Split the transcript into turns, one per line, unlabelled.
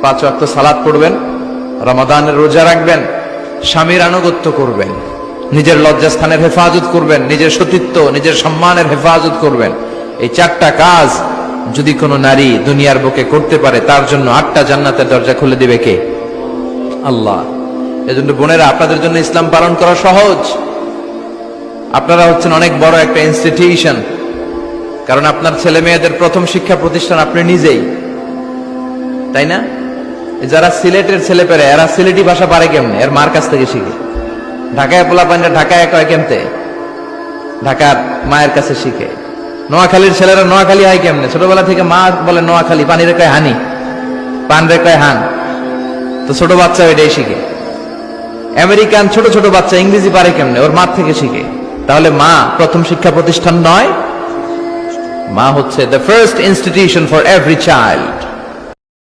5 ওয়াক্ত সালাত পড়বেন, রমাদানের রোজা রাখবেন, স্বামীর আনুগত্য করবেন, নিজের লজ্জাস্থানের হেফাজত করবেন, নিজের সতীত্ব, নিজের সম্মানের হেফাজত করবেন। এই 4টা কাজ যদি কোনো নারী দুনিয়ার বুকে করতে পারে, তার জন্য 8টা জান্নাতের দরজা খুলে দিবে কে? আল্লাহ। এজন্য বোনেরা, আপনাদের জন্য ইসলাম পালন করা সহজ। আপনারা হচ্ছেন অনেক বড় একটা ইনস্টিটিউশন, কারণ আপনার ছেলে মেয়েদের প্রথম শিক্ষা প্রতিষ্ঠান আপনি নিজেই, তাই না? যারা সিলেটের ছেলে পেরে, এরা সিলেটি ভাষা পারে কেমনে? এর মার কাছ থেকে শিখে। ঢাকায় পোলা পান্ডা ঢাকায় কয় কেমতে? ঢাকার মায়ের কাছে শিখে। নোয়াখালীর ছেলেরা নোয়াখালী হয় কেমনে? ছোটবেলা থেকে মা বলে নোয়াখালী, পানি রে কয় হানি, পান রে কয় হান। তো ছোট বাচ্চা এটাই শিখে। আমেরিকান ছোট ছোট বাচ্চা ইংরেজি পারে কেমনে? ওর মা থেকে শিখে। তাহলে মা প্রথম শিক্ষা প্রতিষ্ঠান নয়? মা হচ্ছে the first institution for every child.